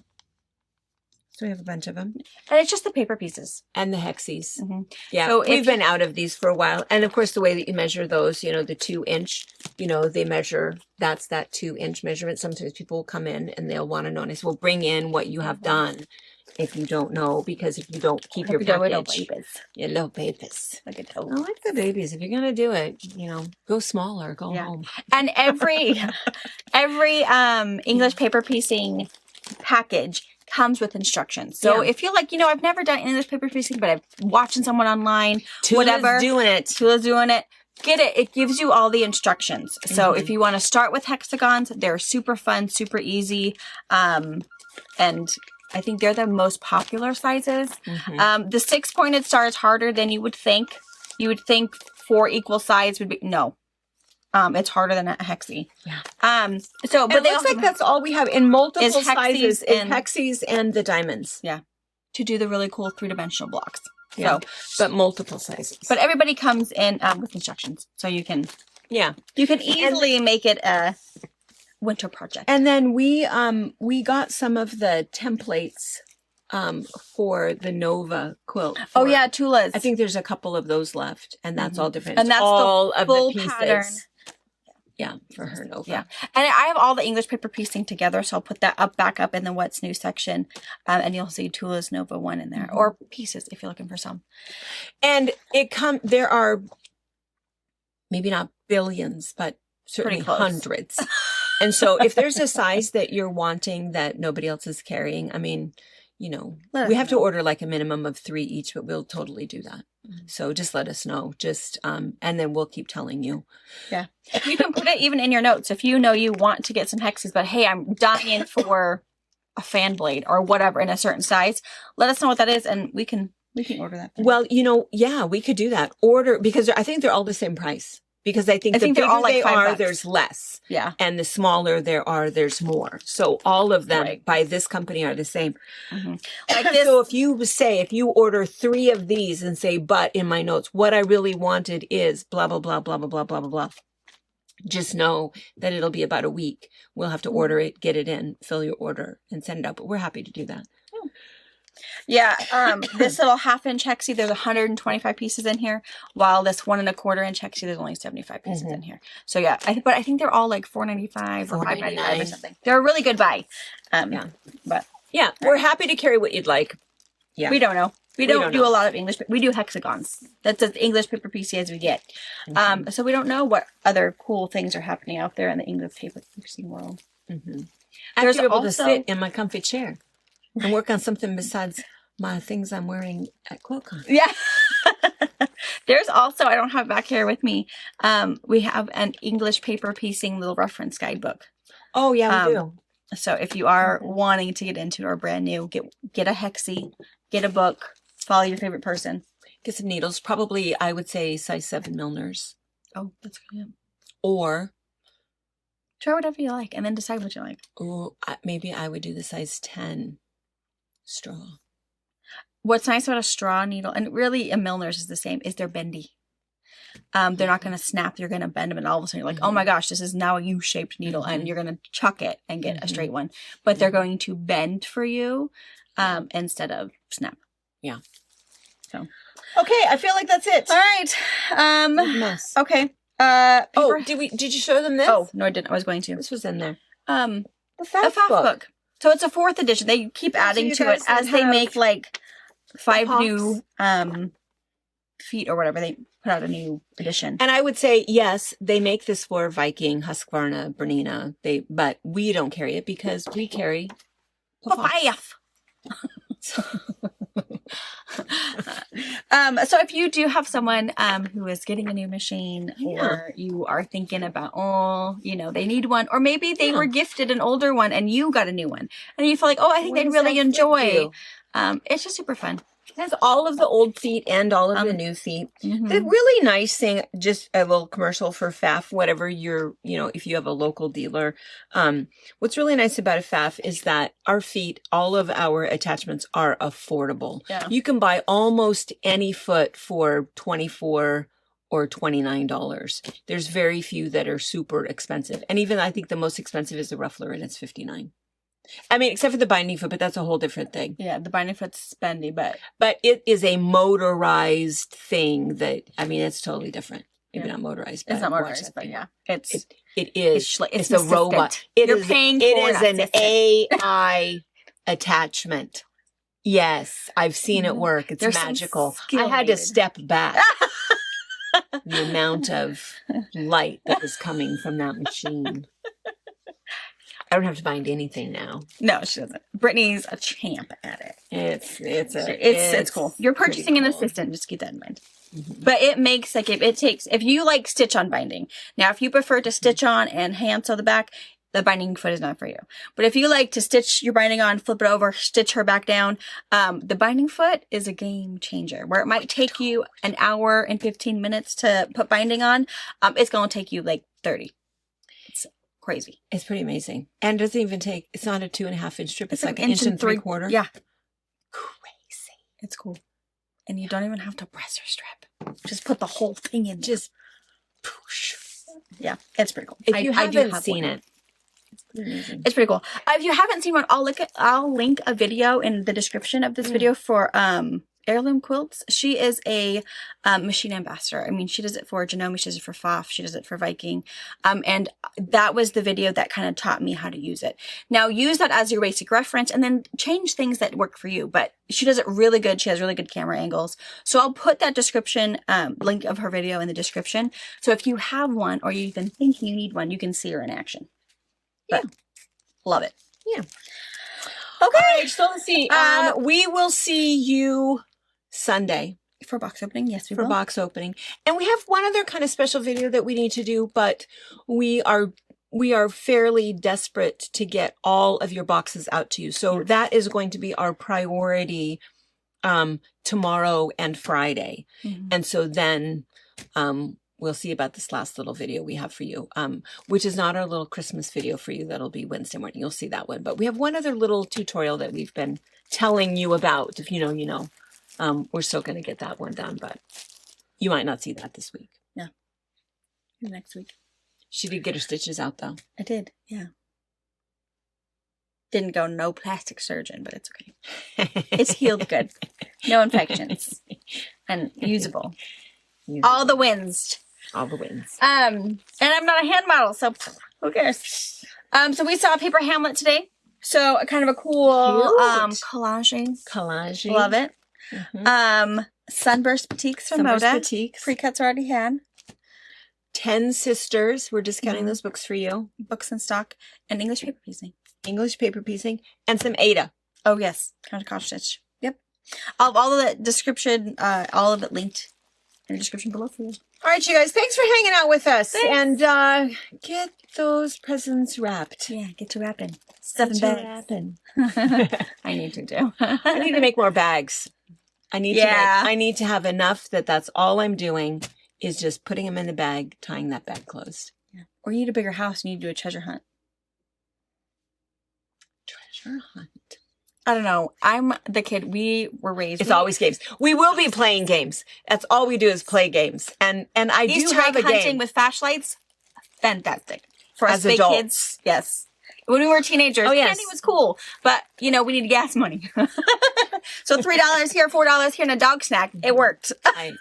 So we have a bunch of them. And it's just the paper pieces. And the hexies. Mhm. Yeah, So we've if- been out of these for a while. And of course, the way that you measure those, the 2-inch, they measure, that's that 2-inch measurement. Sometimes people will come in and they'll want to know. And I say, well, bring in what you have done if you don't know, because if you don't keep your package, your little babies. Look at I like the babies. If you're going to do it, go smaller, go Yeah. home. And every English paper piecing package comes with instructions. So Yeah. if you're like, I've never done English paper piecing, but I've watching someone online, Tula's whatever, doing it. Tula's doing it. Get it. It gives you all the instructions. So if you want to start with hexagons, they're super fun, super easy. And I think they're the most popular sizes. Mhm. The 6-pointed star is harder than you would think. You would think 4 equal sides would be, no. It's harder than a hexie. Yeah. So, But but it looks like that's all we have in multiple Is hexies sizes. Is and- hexies and the diamonds. to do the really cool 3-dimensional blocks. Yeah. So, But multiple sizes. but everybody comes in with instructions, so you can yeah. easily make it a winter project. And then we got some of the templates for the Nova quilt. Oh for- yeah, Tula's. I think there's a couple of those left, and that's all different. And It's that's the all of full the pieces. pattern. Yeah, for her Nova. Yeah. And I have all the English paper piecing together, so I'll put that back up in the What's New section, and you'll see Tula's Nova 1 in there, or pieces if you're looking for some. And there are maybe not billions, but certainly Pretty close. hundreds. And so if there's a size that you're wanting that nobody else is carrying, I mean, you know, Let we us have to know. order like a minimum of 3 each, but we'll totally do that. So just let us know. Just and then we'll keep telling you. Yeah. You can put it even in your notes. If you know you want to get some hexes, but hey, I'm dying for a fan blade or whatever in a certain size, let us know what that is and we can order that. Well, you know, yeah, we could do that. Order, because I think they're all the same price. Because I think the they're bigger all like they are, $5. there's less. Yeah. And the smaller there are, there's more. So all of them Right. by this company are the same. Like this. So if you order 3 of these and say, but in my notes, what I really wanted is blah, blah, blah, blah, blah, blah, blah, blah, blah. Just know that it'll be about a week. We'll have to order it, get it in, fill your order and send it out. But we're happy to do that. Yeah, this little 1/2-inch hexie, there's 125 pieces in here, while this 1 1/4-inch hexie, there's only 75 pieces in here. So yeah, I think they're all like $4.95 or $5.95 or something. They're a really good buy. Yeah. But Yeah, we're happy to carry what you'd like. Yeah. we don't know. We don't do know. a lot of English. We do hexagons. That's as English paper PC as we get. So we don't know what other cool things are happening out there in the English paper PC world. I have There's to be able to also- sit in my comfy chair and work on something besides my things I'm wearing at QuiltCon. Yeah. There's also, I don't have it back here with me, we have an English paper piecing little reference guidebook. Oh, yeah, we do. So if you are wanting to get into it or brand new, get a hexie, get a book, follow your favorite person. Get some needles. Probably, I would say, size 7 Milners. Oh, that's good. Yeah. Or, Try whatever you like and then decide what you like. maybe I would do the size 10 straw. What's nice about a straw needle, and really a Milner's is the same, is they're bendy. They're not going to snap. You're going to bend them, and all of a sudden you're like, oh my gosh, this is now a U-shaped needle, and you're going to chuck it and get a straight one. But they're going to bend for you instead of snap. Yeah. So, Okay, I feel like that's it. all right. Mess. Okay. Oh, did you show them this? Oh no, I didn't. I was going to. This was in there. The The FAF book. So it's a 4th edition. They keep adding you to guys it as can they have make like 5 pops. new feet or whatever. They put out a new edition. And I would say, yes, they make this for Viking, Husqvarna, Bernina. But we don't carry it because we carry FAF. So if you do have someone who is getting a new machine, or you are thinking about, they need one, or maybe they were gifted an older one and you got a new one, and you feel like, I think they'd really enjoy. It's just super fun. It has all of the old feet and all of the new feet. The really nice thing, just a little commercial for FAF, whatever if you have a local dealer. What's really nice about a FAF is that our feet, all of our attachments are affordable. Yeah. You can buy almost any foot for $24 or $29. There's very few that are super expensive. And even I think the most expensive is the Ruffler, and it's $59. I mean, except for the binding foot, but that's a whole different thing. Yeah, the binding foot's spendy, but it is a motorized thing that, it's totally different. Maybe not motorized. It's not motorized, but yeah, it is. It's a assistant. robot. You're paying for it is an assistant. AI attachment. Yes, I've seen it work. It's There's some magical. skill I had to needed. step back. The amount of light that was coming from that machine. I don't have to bind anything now. No, she doesn't. Brittany's a champ at it. It's cool. You're purchasing an cool. assistant. Just keep that in mind. But it makes if you like stitch on binding. Now, if you prefer to stitch on and hand sew the back, the binding foot is not for you. But if you like to stitch your binding on, flip it over, stitch her back down, the binding foot is a game changer. Where it might take you an hour and 15 minutes to put binding on, it's going to take you like 30. It's crazy. It's pretty amazing. And it doesn't even take, it's not a 2.5-inch strip. It's like an an inch and 3/4. Yeah. Crazy. It's cool. And you don't even have to press or strip. Just put the whole thing in. Just poosh. Yeah, it's pretty cool. If you I do haven't have seen one. it, it's pretty amazing. It's pretty cool. If you haven't seen one, I'll link a video in the description of this video for Heirloom Quilts. She is a machine ambassador. I mean, she does it for Janome, she does it for FAF, she does it for Viking. And that was the video that kind of taught me how to use it. Now, use that as your basic reference and then change things that work for you. But she does it really good. She has really good camera angles. So I'll put that description, link of her video in the description. So if you have one or you've been thinking you need one, you can see her in action. But love it. Yeah. All right, so let's see. We will see you Sunday For box opening, yes, we for will. box opening. And we have one other kind of special video that we need to do, but we are fairly desperate to get all of your boxes out to you. So that is going to be our priority tomorrow and Friday. Mhm. And so then we'll see about this last little video we have for you, which is not our little Christmas video for you. That'll be Wednesday morning. You'll see that one. But we have one other little tutorial that we've been telling you about. If you know, you know. We're still going to get that one done, but you might not see that this week. Next week. She did get her stitches out, though. I did, yeah. Didn't go no plastic surgeon, but it's okay. It's healed good. No infections. And usable. All the wins. All the wins. And I'm not a hand model, so who cares? So we saw Paper Hamlet today. So kind of a cool Cute. collaging. Collage. Love it. Mm-hmm. Sunburst Boutiques from Sunburst Moda. Boutiques. Pre-cuts already had. 10 Sisters. We're discounting Mhm. those books for you. Books in stock. And English paper piecing. English paper piecing. And some Ada. Oh, yes. Counter College Stitch. Yep. All of the description, all of it linked in the description below for you. All right, you guys. Thanks for hanging out with us. Thanks. And get those presents wrapped. Yeah, get to wrapping. Stuff in Get to bags. wrapping. I need to do. I need to make more bags. I need I need to have enough that's all I'm doing is just putting them in the bag, tying that bag closed. Yeah. Or you need a bigger house and you need to do a treasure hunt. Treasure hunt. I don't know. I'm the kid. We were raised. It's always games. We will be playing games. That's all we do is play games. And I do Easter have egg a hunting game. with flashlights. Fantastic. For us As big adults. kids. Yes. When we were teenagers, Oh, yes. candy was cool. But, you know, we needed gas money. So $3 here, $4 here, and a dog snack. It worked. Yeah.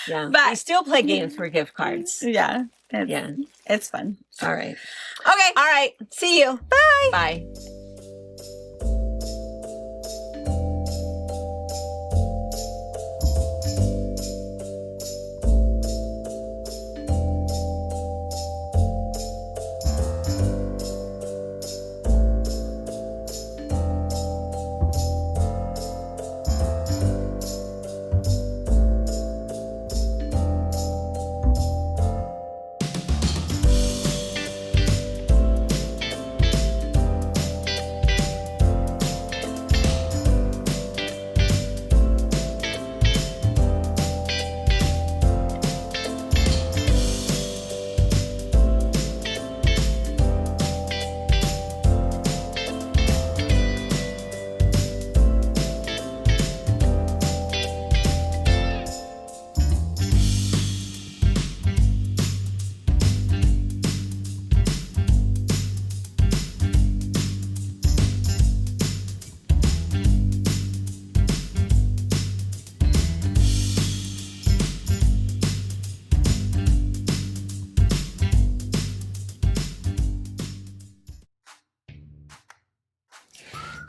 Yeah. But- we still play games for gift cards. Yeah. Yeah. It's fun. All right. Okay. All right. See you. Bye. Bye.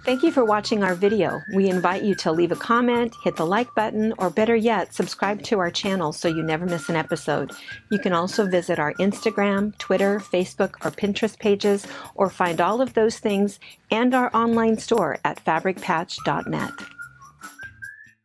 Thank you for watching our video. We invite you to leave a comment, hit the like button, or better yet, subscribe to our channel so you never miss an episode. You can also visit our Instagram, Twitter, Facebook, or Pinterest pages, or find all of those things and our online store at fabricpatch.net.